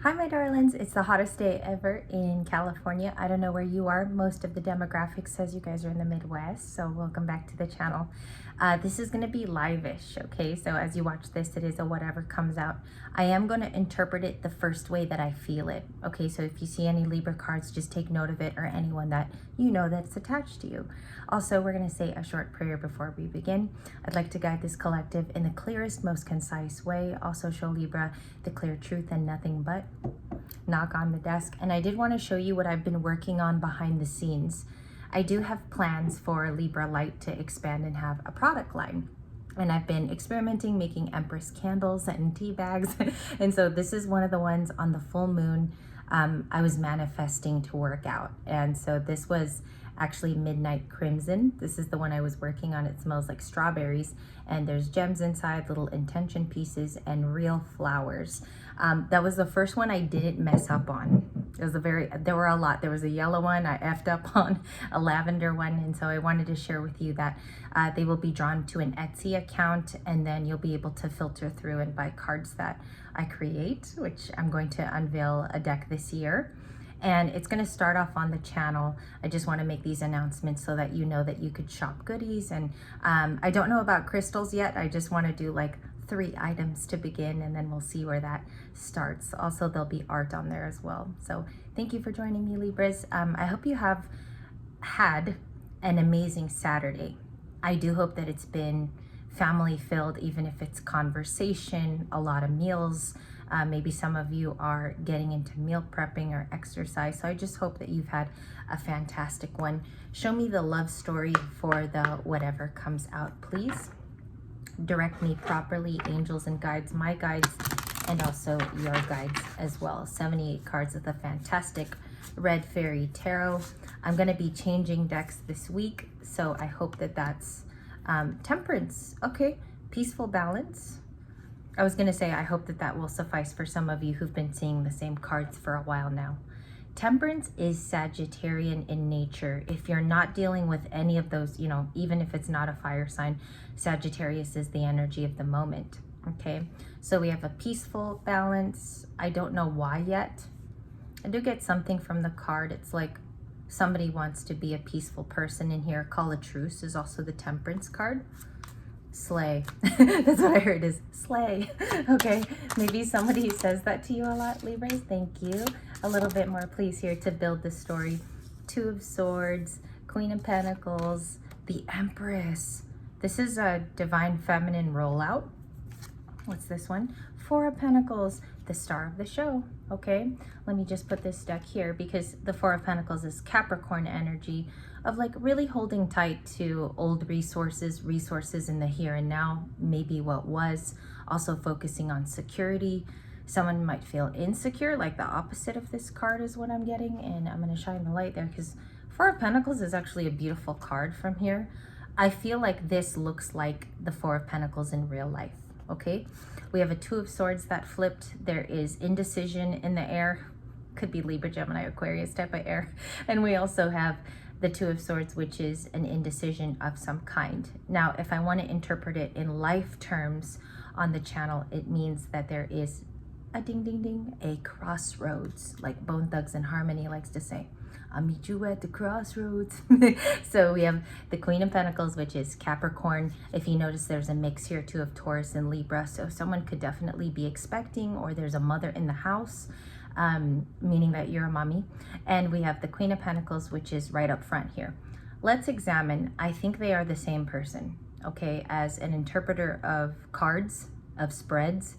Hi, my darlings. It's the hottest day ever in California. I don't know where you are. Most of the demographic says you guys are in the Midwest, so welcome back to the channel. This is going to be live-ish, okay? So as you watch this, it is a whatever comes out. I am going to interpret it the first way that I feel it, okay? So if you see any Libra cards, just take note of it, or anyone that you know that's attached to you. Also, we're going to say a short prayer before we begin. I'd like to guide this collective in the clearest, most concise way. Also show Libra the clear truth and nothing but. Knock on the desk. And I did want to show you what I've been working on behind the scenes. I do have plans for Libra Light to expand and have a product line. And I've been experimenting making Empress candles and tea bags. And so this is one of the ones on the full moon I was manifesting to work out. And so this was actually Midnight Crimson. This is the one I was working on. It smells like strawberries and there's gems inside, little intention pieces and real flowers. That was the first one I didn't mess up on. It was there were a lot. There was a yellow one I effed up on, a lavender one. And so I wanted to share with you that they will be drawn to an Etsy account, and then you'll be able to filter through and buy cards that I create, which I'm going to unveil a deck this year. And it's going to start off on the channel. I just want to make these announcements so that you know that you could shop goodies. And I don't know about crystals yet. I just want to do like 3 items to begin, and then we'll see where that starts. Also, there'll be art on there as well. So thank you for joining me, Libras. I hope you have had an amazing Saturday. I do hope that it's been family filled, even if it's conversation, a lot of meals. Maybe some of you are getting into meal prepping or exercise. So I just hope that you've had a fantastic one. Show me the love story for the whatever comes out, please. Direct me properly, angels and guides, my guides, and also your guides as well. 78 cards of the fantastic Red Fairy Tarot. I'm going to be changing decks this week, so I hope that that's Temperance. Okay, Peaceful Balance. I was going to say I hope that that will suffice for some of you who've been seeing the same cards for a while now. Temperance is Sagittarian in nature. If you're not dealing with any of those, you know, even if it's not a fire sign, Sagittarius is the energy of the moment. Okay, so we have a peaceful balance. I don't know why yet. I do get something from the card. It's like somebody wants to be a peaceful person in here. Call a truce is also the Temperance card. Slay. That's what I heard, is slay. Okay, maybe somebody says that to you a lot, Libras. Thank you. A little bit more, please, here to build the story. 2 of Swords, Queen of Pentacles, the Empress. This is a Divine Feminine rollout. What's this one? 4 of Pentacles, the star of the show. Okay, let me just put this deck here because the 4 of Pentacles is Capricorn energy of like really holding tight to old resources in the here and now, maybe what was. Also focusing on security. Someone might feel insecure, like the opposite of this card is what I'm getting, and I'm going to shine the light there because 4 of Pentacles is actually a beautiful card from here. I feel like this looks like the 4 of Pentacles in real life. Okay, we have a 2 of Swords that flipped. There is indecision in the air, could be Libra, Gemini, Aquarius type of air. And we also have the 2 of Swords, which is an indecision of some kind. Now, if I want to interpret it in life terms on the channel, it means that there is a ding, ding, ding, a crossroads, like Bone Thugs and Harmony likes to say. I'll meet you at the crossroads. So we have the Queen of Pentacles, which is Capricorn. If you notice, there's a mix here too of Taurus and Libra. So someone could definitely be expecting, or there's a mother in the house, meaning that you're a mommy. And we have the Queen of Pentacles, which is right up front here. Let's examine. I think they are the same person, okay, as an interpreter of cards, of spreads.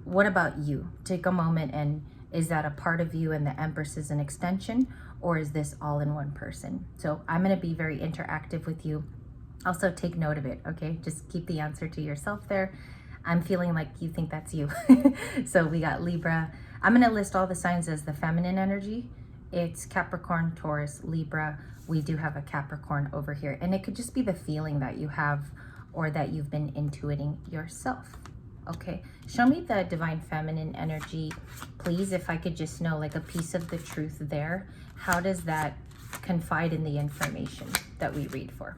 What about you? Take a moment, and is that a part of you and the Empress is an extension, or is this all in one person? So I'm going to be very interactive with you. Also take note of it, okay? Just keep the answer to yourself there. I'm feeling like you think that's you. So we got Libra. I'm going to list all the signs as the feminine energy. It's Capricorn, Taurus, Libra. We do have a Capricorn over here. And it could just be the feeling that you have or that you've been intuiting yourself. Okay, show me the Divine Feminine energy, please. If I could just know like a piece of the truth there. How does that confide in the information that we read for?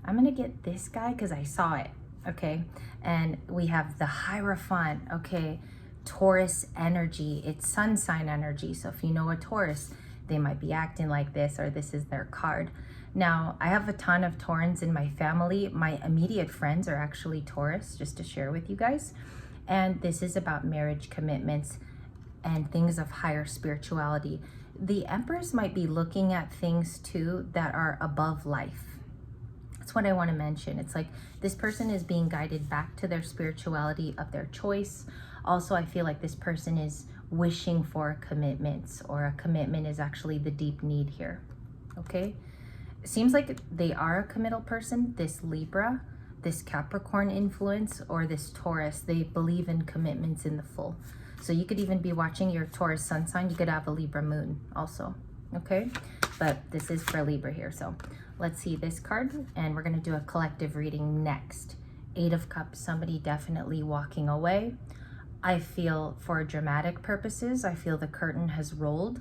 I'm going to get this guy because I saw it. Okay, and we have the Hierophant. Okay, Taurus energy. It's sun sign energy. So if you know a Taurus, they might be acting like this, or this is their card. Now, I have a ton of Taurans in my family. My immediate friends are actually Taurus, just to share with you guys. And this is about marriage commitments and things of higher spirituality. The Empress might be looking at things too that are above life. That's what I want to mention. It's like this person is being guided back to their spirituality of their choice. Also, I feel like this person is wishing for commitments, or a commitment is actually the deep need here. Okay? It seems like they are a committal person, this Libra, this Capricorn influence, or this Taurus. They believe in commitments in the full. So you could even be watching your Taurus sun sign. You could have a Libra moon also, okay? But this is for Libra here. So let's see this card, and we're going to do a collective reading next. 8 of Cups, somebody definitely walking away. I feel for dramatic purposes, I feel the curtain has rolled.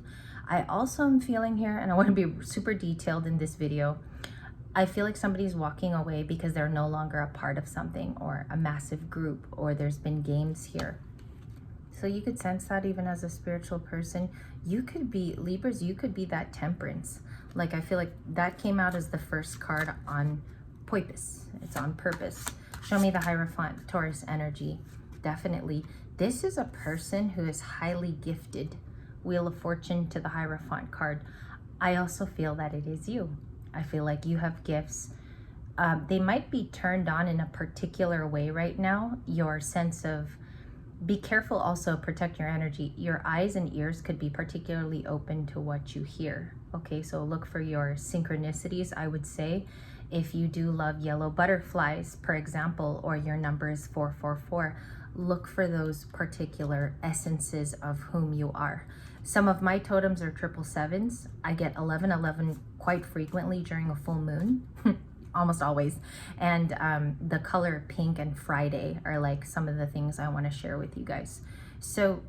I also am feeling here, and I want to be super detailed in this video, I feel like somebody's walking away because they're no longer a part of something, or a massive group, or there's been games here. So you could sense that even as a spiritual person. You could be, Libras, you could be that Temperance. Like, I feel like that came out as the first card on purpose. It's on purpose. Show me the Hierophant, Taurus energy. Definitely. This is a person who is highly gifted. Wheel of Fortune to the Hierophant card. I also feel that it is you. I feel like you have gifts. They might be turned on in a particular way right now. Your sense of, be careful also, protect your energy. Your eyes and ears could be particularly open to what you hear. Okay, so look for your synchronicities, I would say. If you do love yellow butterflies, for example, or your number is 444, look for those particular essences of whom you are. Some of my totems are 777s. I get 1111 quite frequently during a full moon. Almost always. And the color pink and Friday are like some of the things I want to share with you guys. So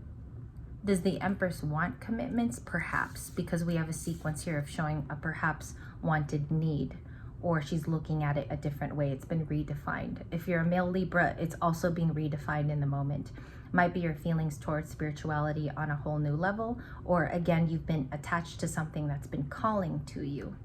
does the Empress want commitments? Perhaps, because we have a sequence here of showing a perhaps wanted need, or she's looking at it a different way. It's been redefined. If you're a male Libra, it's also being redefined in the moment. Might be your feelings towards spirituality on a whole new level, or again, you've been attached to something that's been calling to you.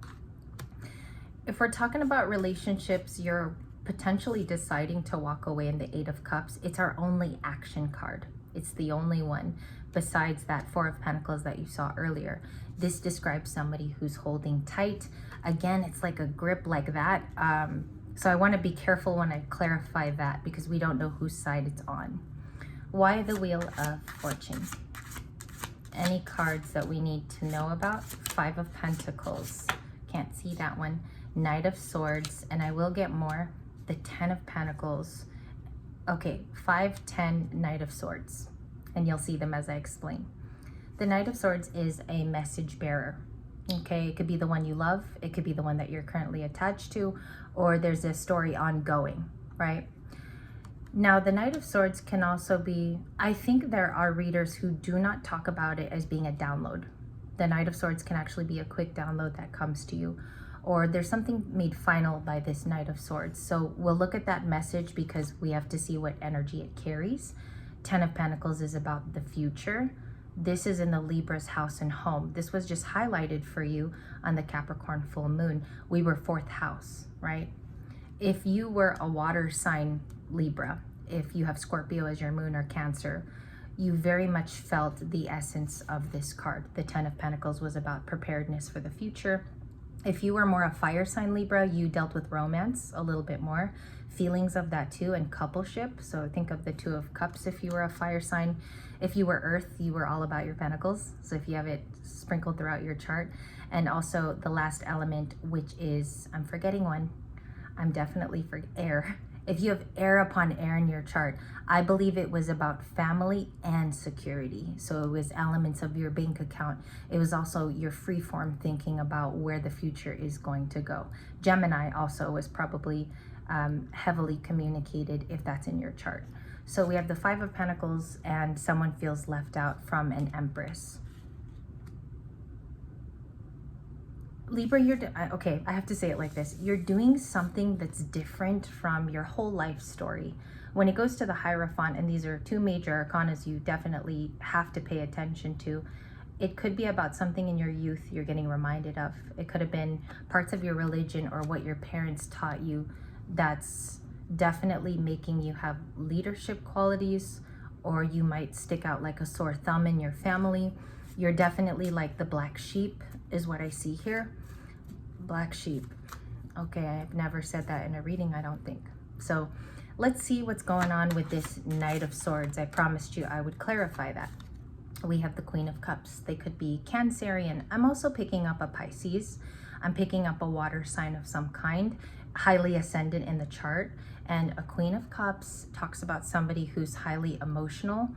If we're talking about relationships, you're potentially deciding to walk away in the 8 of Cups. It's our only action card. It's the only one besides that 4 of Pentacles that you saw earlier. This describes somebody who's holding tight. Again, it's like a grip like that. So I want to be careful when I clarify that, because we don't know whose side it's on. Why the Wheel of Fortune? Any cards that we need to know about? 5 of Pentacles. Can't see that one. Knight of Swords, and I will get more. The 10 of Pentacles. Okay, 5, 10, Knight of Swords. And you'll see them as I explain. The Knight of Swords is a message bearer. Okay, it could be the one you love. It could be the one that you're currently attached to, or there's a story ongoing, right? Now, the Knight of Swords can also be, I think there are readers who do not talk about it as being a download. The Knight of Swords can actually be a quick download that comes to you, or there's something made final by this Knight of Swords. So we'll look at that message because we have to see what energy it carries. 10 of Pentacles is about the future. This is in the Libra's house and home. This was just highlighted for you on the Capricorn full moon. We were 4th house, right? If you were a water sign Libra, if you have Scorpio as your moon or Cancer, you very much felt the essence of this card. The 10 of Pentacles was about preparedness for the future. If you were more a fire sign Libra, you dealt with romance a little bit more, feelings of that too, and coupleship. So think of the 2 of Cups if you were a fire sign. If you were Earth, you were all about your Pentacles. So if you have it sprinkled throughout your chart. And also the last element, which is, I'm forgetting one. I'm definitely for air. If you have air upon air in your chart, I believe it was about family and security. So it was elements of your bank account. It was also your freeform thinking about where the future is going to go. Gemini also was probably heavily communicated if that's in your chart. So we have the 5 of Pentacles, and someone feels left out from an Empress. Libra, okay, I have to say it like this. You're doing something that's different from your whole life story. When it goes to the Hierophant, and these are two major arcanas you definitely have to pay attention to, it could be about something in your youth you're getting reminded of. It could have been parts of your religion or what your parents taught you that's definitely making you have leadership qualities, or you might stick out like a sore thumb in your family. You're definitely like the black sheep is what I see here. Black sheep. Okay, I've never said that in a reading, I don't think. So let's see what's going on with this Knight of Swords. I promised you I would clarify that. We have the Queen of Cups. They could be Cancerian. I'm also picking up a Pisces. I'm picking up a water sign of some kind, highly ascendant in the chart. And a Queen of Cups talks about somebody who's highly emotional.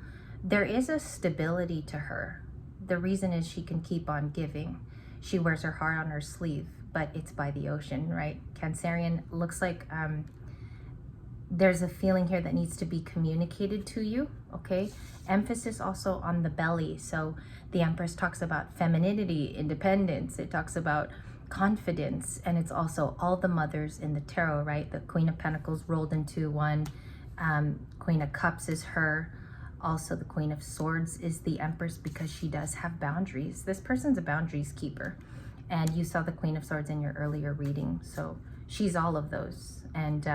There is a stability to her. The reason is she can keep on giving. She wears her heart on her sleeve, but it's by the ocean, right? Cancerian looks like there's a feeling here that needs to be communicated to you, okay? Emphasis also on the belly. So the Empress talks about femininity, independence. It talks about confidence, and it's also all the mothers in the tarot, right? The Queen of Pentacles rolled into one. Queen of Cups is her. Also, the Queen of Swords is the Empress because she does have boundaries. This person's a boundaries keeper. And you saw the Queen of Swords in your earlier reading. So she's all of those. And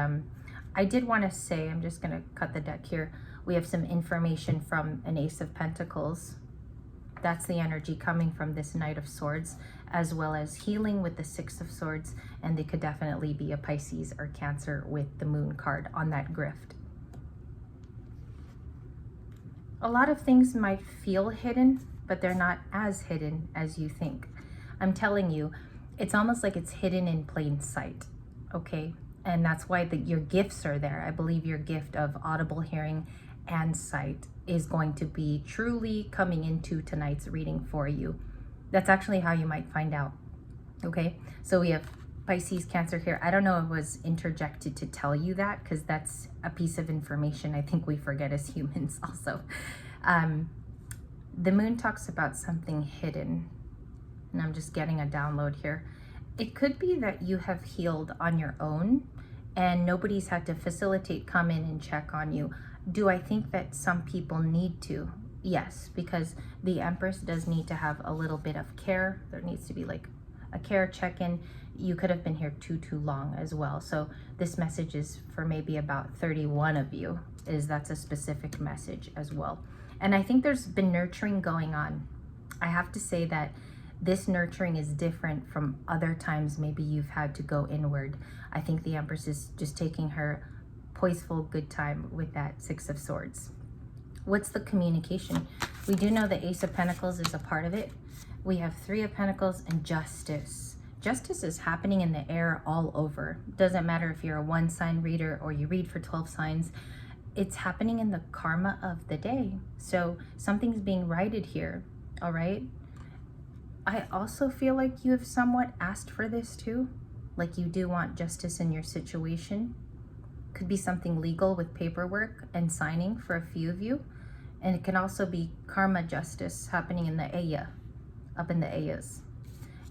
I did want to say, I'm just going to cut the deck here. We have some information from an Ace of Pentacles. That's the energy coming from this Knight of Swords, as well as healing with the Six of Swords. And they could definitely be a Pisces or Cancer with the Moon card on that grift. A lot of things might feel hidden, but they're not as hidden as you think. I'm telling you, it's almost like it's hidden in plain sight, okay? And that's why your gifts are there. I believe your gift of audible hearing and sight is going to be truly coming into tonight's reading for you. That's actually how you might find out, okay? So we have Pisces, Cancer here. I don't know if it was interjected to tell you that, because that's a piece of information I think we forget as humans also. The Moon talks about something hidden, and I'm just getting a download here. It could be that you have healed on your own and nobody's had to facilitate, come in and check on you. Do I think that some people need to? Yes, because the Empress does need to have a little bit of care. There needs to be like a care check-in. You could have been here too long as well. So this message is for maybe about 31 of you, that's a specific message as well. And I think there's been nurturing going on. I have to say that this nurturing is different from other times maybe you've had to go inward. I think the Empress is just taking her poiseful good time with that Six of Swords. What's the communication? We do know the Ace of Pentacles is a part of it. We have Three of Pentacles and Justice. Justice is happening in the air all over. Doesn't matter if you're a one sign reader or you read for 12 signs. It's happening in the karma of the day. So something's being righted here, all right? I also feel like you have somewhat asked for this too. Like you do want justice in your situation. Could be something legal with paperwork and signing for a few of you. And it can also be karma justice happening in the Aya, up in the Ayas.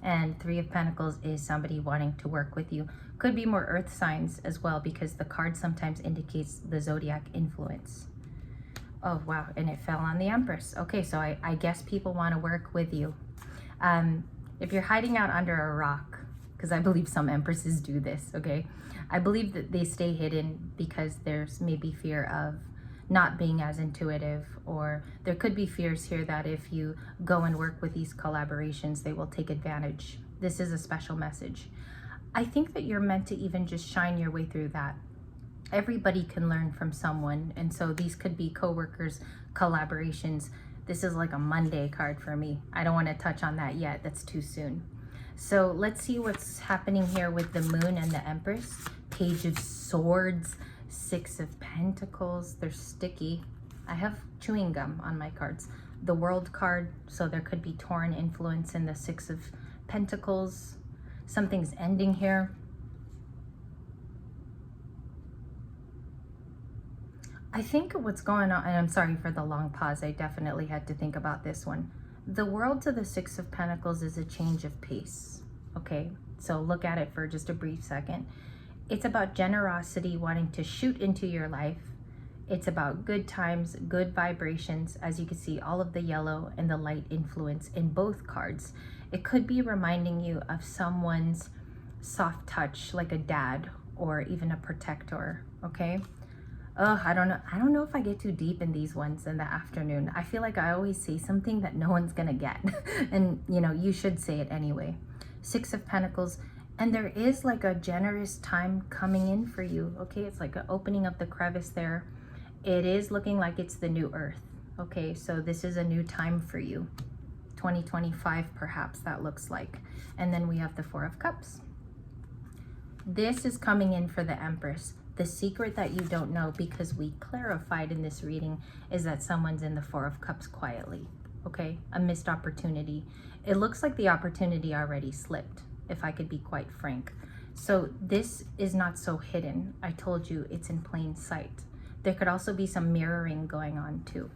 And Three of Pentacles is somebody wanting to work with you. Could be more earth signs as well, because the card sometimes indicates the zodiac influence. Oh, wow. And it fell on the Empress. Okay, so I guess people want to work with you. If you're hiding out under a rock, because I believe some Empresses do this, okay? I believe that they stay hidden because there's maybe fear of not being as intuitive, or there could be fears here that if you go and work with these collaborations, they will take advantage. This is a special message. I think that you're meant to even just shine your way through that. Everybody can learn from someone, and so these could be coworkers, collaborations. This is like a Monday card for me. I don't want to touch on that yet. That's too soon. So let's see what's happening here with the Moon and the Empress. Page of Swords, Six of Pentacles. They're sticky. I have chewing gum on my cards. The World card, so there could be torn influence in the Six of Pentacles. Something's ending here. I think what's going on, and I'm sorry for the long pause, I definitely had to think about this one. The World to the Six of Pentacles is a change of pace. okay? So look at it for just a brief second. It's about generosity, wanting to shoot into your life. It's about good times, good vibrations. As you can see, all of the yellow and the light influence in both cards. It could be reminding you of someone's soft touch, like a dad or even a protector, okay? I don't know if I get too deep in these ones in the afternoon. I feel like I always say something that no one's gonna get. And you know, you should say it anyway. Six of Pentacles, and there is like a generous time coming in for you, okay? It's like an opening of the crevice there. It is looking like it's the new earth, okay? So this is a new time for you. 2025 perhaps that looks like. And then we have the Four of Cups. This is coming in for the Empress. The secret that you don't know, because we clarified in this reading, is that someone's in the Four of Cups quietly, okay? A missed opportunity. It looks like the opportunity already slipped, if I could be quite frank. So this is not so hidden. I told you it's in plain sight. There could also be some mirroring going on too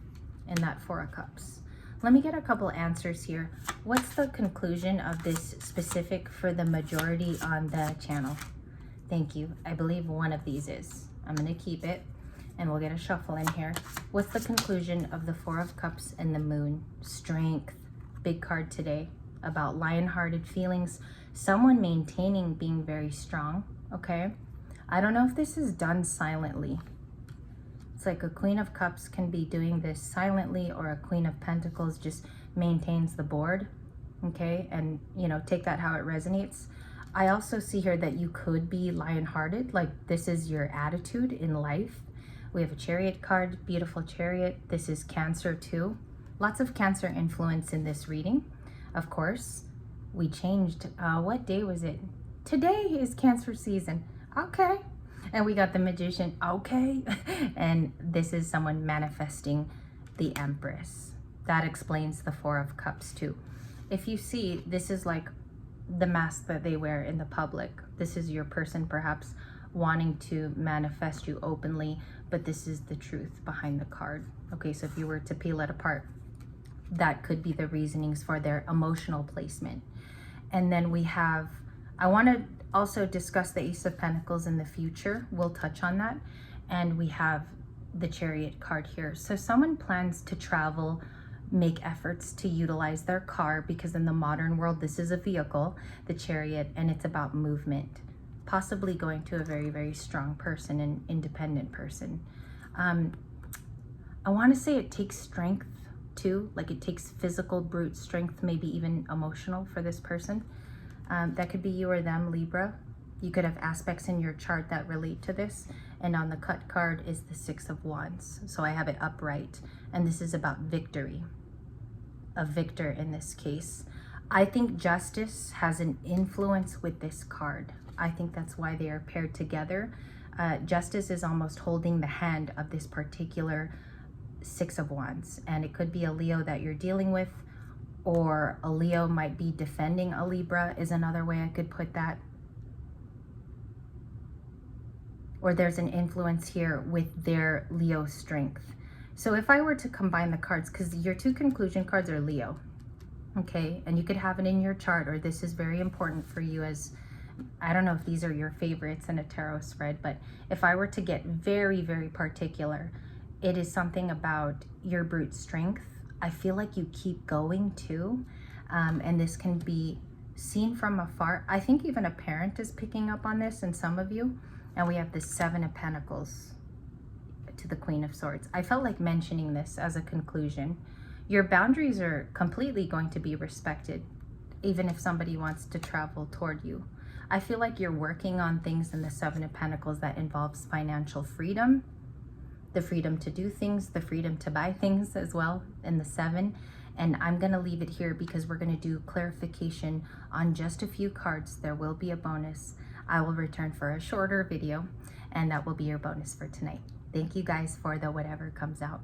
in that Four of Cups. Let me get a couple answers here. What's the conclusion of this specific for the majority on the channel? Thank you. I believe one of these is. I'm going to keep it and we'll get a shuffle in here. What's the conclusion of the Four of Cups and the Moon? Strength. Big card today. About lion-hearted feelings. Someone maintaining being very strong. Okay. I don't know if this is done silently. It's like a Queen of Cups can be doing this silently, or a Queen of Pentacles just maintains the board. Okay. And you know, take that how it resonates. I also see here that you could be lion-hearted, like this is your attitude in life. We have a Chariot card, beautiful Chariot. This is Cancer too. Lots of Cancer influence in this reading. Of course, we changed, what day was it? Today is Cancer season, okay. And we got the Magician, okay. And this is someone manifesting the Empress. That explains the Four of Cups too. If you see, this is like the mask that they wear in the public. This is your person perhaps wanting to manifest you openly, but this is the truth behind the card. Okay, so if you were to peel it apart, that could be the reasonings for their emotional placement. And then we have, I want to also discuss the Ace of Pentacles in the future. We'll touch on that. And we have the Chariot card here. So someone plans to travel, make efforts to utilize their car, because in the modern world, this is a vehicle, the Chariot, and it's about movement, possibly going to a very, very strong person, an independent person. I want to say it takes strength too, like it takes physical brute strength, maybe even emotional for this person. That could be you or them, Libra. You could have aspects in your chart that relate to this. And on the cut card is the Six of Wands. So I have it upright, and this is about victory. A victor in this case. I think justice has an influence with this card. I think that's why they are paired together. Justice is almost holding the hand of this particular Six of Wands, and it could be a Leo that you're dealing with, or a Leo might be defending a Libra is another way I could put that. Or there's an influence here with their Leo strength. So if I were to combine the cards, because your two conclusion cards are Leo, okay, and you could have it in your chart, or this is very important for you as, I don't know if these are your favorites in a tarot spread, but if I were to get very, very particular, it is something about your brute strength. I feel like you keep going too, and this can be seen from afar. I think even a parent is picking up on this in some of you. And we have the Seven of Pentacles to the Queen of Swords. I felt like mentioning this as a conclusion. Your boundaries are completely going to be respected, even if somebody wants to travel toward you. I feel like you're working on things in the Seven of Pentacles that involves financial freedom, the freedom to do things, the freedom to buy things as well in the Seven. And I'm going to leave it here because we're going to do clarification on just a few cards. There will be a bonus. I will return for a shorter video, and that will be your bonus for tonight. Thank you guys for the whatever comes out.